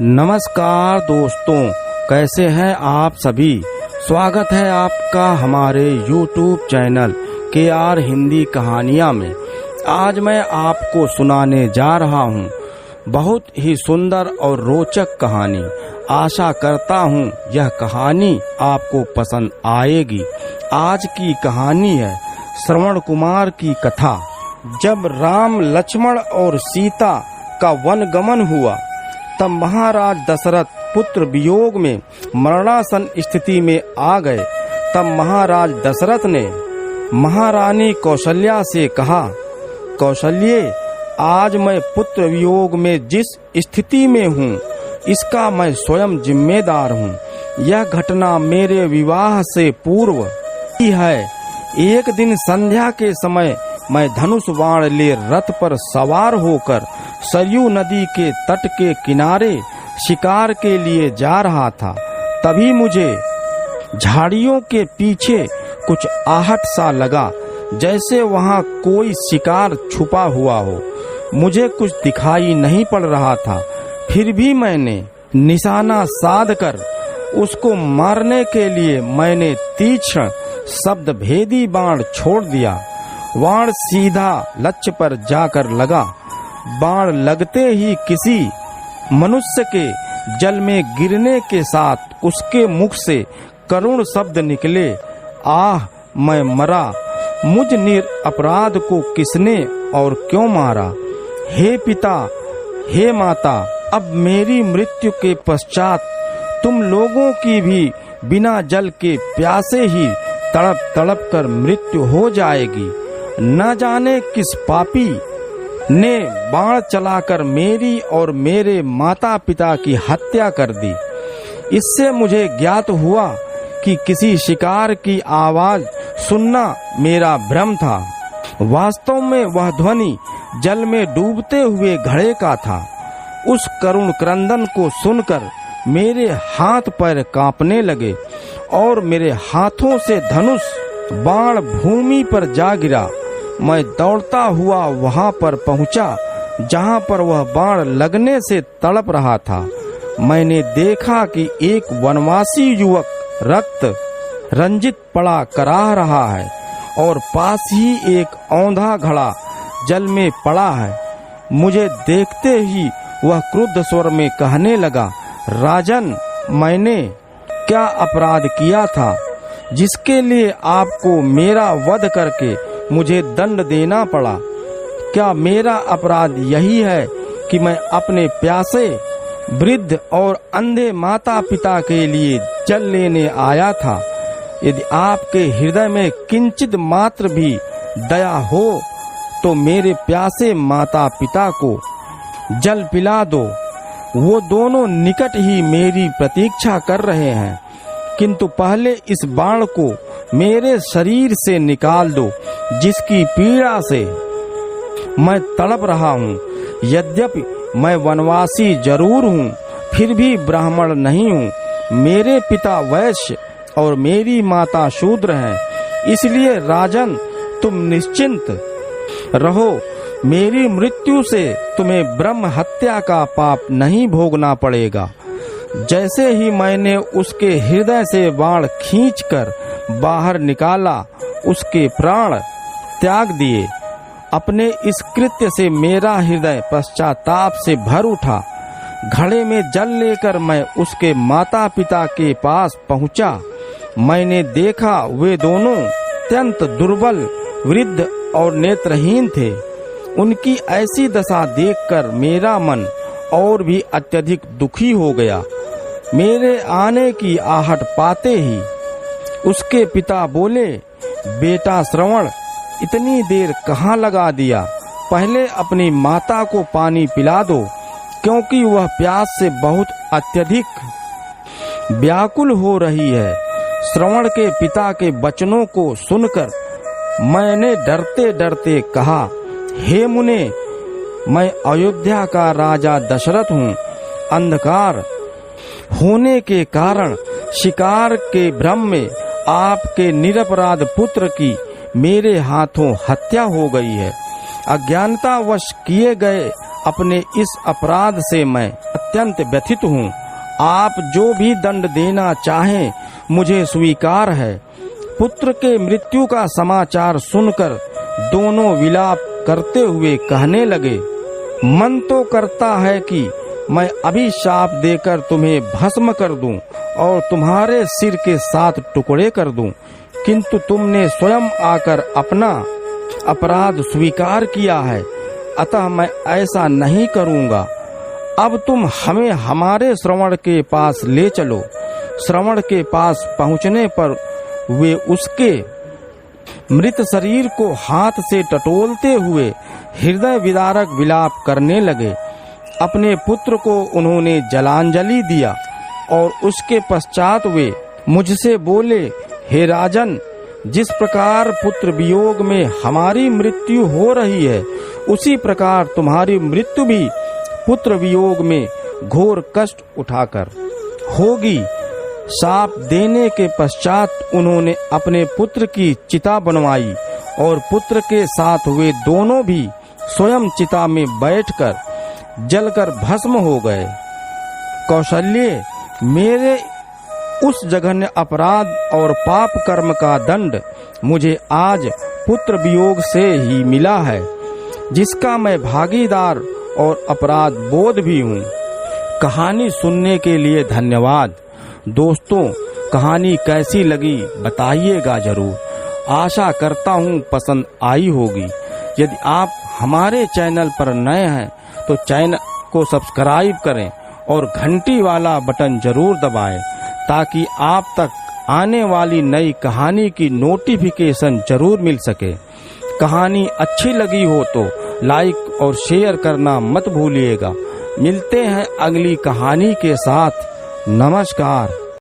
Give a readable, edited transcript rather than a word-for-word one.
नमस्कार दोस्तों, कैसे हैं आप सभी। स्वागत है आपका हमारे YouTube चैनल KR हिंदी कहानियाँ में। आज मैं आपको सुनाने जा रहा हूँ बहुत ही सुंदर और रोचक कहानी। आशा करता हूँ यह कहानी आपको पसंद आएगी। आज की कहानी है श्रवण कुमार की कथा। जब राम, लक्ष्मण और सीता का वनगमन हुआ तब महाराज दशरथ पुत्र वियोग में मरणासन स्थिति में आ गए। तब महाराज दशरथ ने महारानी कौशल्या से कहा, कौशल्ये, आज मैं पुत्र वियोग में जिस स्थिति में हूँ इसका मैं स्वयं जिम्मेदार हूँ। यह घटना मेरे विवाह से पूर्व ही है। एक दिन संध्या के समय मैं धनुष बाण ले रथ पर सवार होकर सरयू नदी के तट के किनारे शिकार के लिए जा रहा था। तभी मुझे झाड़ियों के पीछे कुछ आहट सा लगा, जैसे वहाँ कोई शिकार छुपा हुआ हो। मुझे कुछ दिखाई नहीं पड़ रहा था, फिर भी मैंने निशाना साधकर उसको मारने के लिए मैंने तीक्ष्ण शब्द भेदी बाण छोड़ दिया। बाण सीधा लक्ष्य पर जाकर लगा। बाण लगते ही किसी मनुष्य के जल में गिरने के साथ उसके मुख से करुण शब्द निकले, आह, मैं मरा। मुझ निरपराध को किसने और क्यों मारा? हे पिता, हे माता, अब मेरी मृत्यु के पश्चात तुम लोगों की भी बिना जल के प्यासे ही तड़प तड़प कर मृत्यु हो जाएगी। न जाने किस पापी ने बाण चलाकर मेरी और मेरे माता पिता की हत्या कर दी। इससे मुझे ज्ञात हुआ कि किसी शिकार की आवाज सुनना मेरा भ्रम था। वास्तव में वह ध्वनि जल में डूबते हुए घड़े का था। उस करुण क्रंदन को सुनकर मेरे हाथ पैर कांपने लगे और मेरे हाथों से धनुष बाण भूमि पर जा गिरा। मैं दौड़ता हुआ वहां पर पहुंचा जहां पर वह बाण लगने से तड़प रहा था। मैंने देखा कि एक वनवासी युवक रक्त रंजित पड़ा कराह रहा है और पास ही एक औंधा घड़ा जल में पड़ा है। मुझे देखते ही वह क्रुद्ध स्वर में कहने लगा, राजन, मैंने क्या अपराध किया था जिसके लिए आपको मेरा वध करके मुझे दंड देना पड़ा? क्या मेरा अपराध यही है कि मैं अपने प्यासे, वृद्ध और अंधे माता पिता के लिए जल लेने आया था? यदि आपके हृदय में किंचित मात्र भी दया हो तो मेरे प्यासे माता पिता को जल पिला दो। वो दोनों निकट ही मेरी प्रतीक्षा कर रहे हैं। किंतु पहले इस बाण को मेरे शरीर से निकाल दो, जिसकी पीड़ा से मैं तड़प रहा हूँ। यद्यपि मैं वनवासी जरूर हूँ, फिर भी ब्राह्मण नहीं हूँ। मेरे पिता वैश्य और मेरी माता शूद्र हैं। इसलिए राजन, तुम निश्चिंत रहो। मेरी मृत्यु से तुम्हें ब्रह्म हत्या का पाप नहीं भोगना पड़ेगा। जैसे ही मैंने उसके हृदय से बाण खींचकर बाहर निकाला, उसके प्राण त्याग दिए। अपने इस कृत्य से मेरा हृदय पश्चाताप से भर उठा। घड़े में जल लेकर मैं उसके माता पिता के पास पहुंचा। मैंने देखा वे दोनों अत्यंत दुर्बल, वृद्ध और नेत्रहीन थे। उनकी ऐसी दशा देखकर मेरा मन और भी अत्यधिक दुखी हो गया। मेरे आने की आहट पाते ही उसके पिता बोले, बेटा श्रवण, इतनी देर कहाँ लगा दिया? पहले अपनी माता को पानी पिला दो, क्योंकि वह प्यास से बहुत अत्यधिक व्याकुल हो रही है। श्रवण के पिता के वचनों को सुनकर मैंने डरते डरते कहा, हे मुने, मैं अयोध्या का राजा दशरथ हूँ। अंधकार होने के कारण शिकार के भ्रम में आपके निरपराध पुत्र की मेरे हाथों हत्या हो गई है। अज्ञानतावश किए गए अपने इस अपराध से मैं अत्यंत व्यथित हूँ। आप जो भी दंड देना चाहें मुझे स्वीकार है। पुत्र के मृत्यु का समाचार सुनकर दोनों विलाप करते हुए कहने लगे, मन तो करता है कि मैं अभी शाप देकर तुम्हें भस्म कर दूं और तुम्हारे सिर के 7 टुकड़े कर दूं, किंतु तुमने स्वयं आकर अपना अपराध स्वीकार किया है, अतः मैं ऐसा नहीं करूंगा। अब तुम हमें हमारे श्रवण के पास ले चलो। श्रवण के पास पहुंचने पर वे उसके मृत शरीर को हाथ से टटोलते हुए हृदय विदारक विलाप करने लगे। अपने पुत्र को उन्होंने जलांजलि दिया और उसके पश्चात वे मुझसे बोले, हे राजन, जिस प्रकार पुत्र वियोग में हमारी मृत्यु हो रही है, उसी प्रकार तुम्हारी मृत्यु भी पुत्र वियोग में घोर कष्ट उठाकर होगी। शाप देने के पश्चात उन्होंने अपने पुत्र की चिता बनवाई और पुत्र के साथ वे दोनों भी स्वयं चिता में बैठकर जलकर भस्म हो गए। कौशल्य, मेरे उस जघन्य अपराध और पाप कर्म का दंड मुझे आज पुत्र वियोग से ही मिला है, जिसका मैं भागीदार और अपराध बोध भी हूँ। कहानी सुनने के लिए धन्यवाद। दोस्तों, कहानी कैसी लगी बताइएगा जरूर। आशा करता हूँ पसंद आई होगी। यदि आप हमारे चैनल पर नए हैं तो चैनल को सब्सक्राइब करें और घंटी वाला बटन जरूर दबाएं, ताकि आप तक आने वाली नई कहानी की नोटिफिकेशन जरूर मिल सके। कहानी अच्छी लगी हो तो लाइक और शेयर करना मत भूलिएगा। मिलते हैं अगली कहानी के साथ। नमस्कार।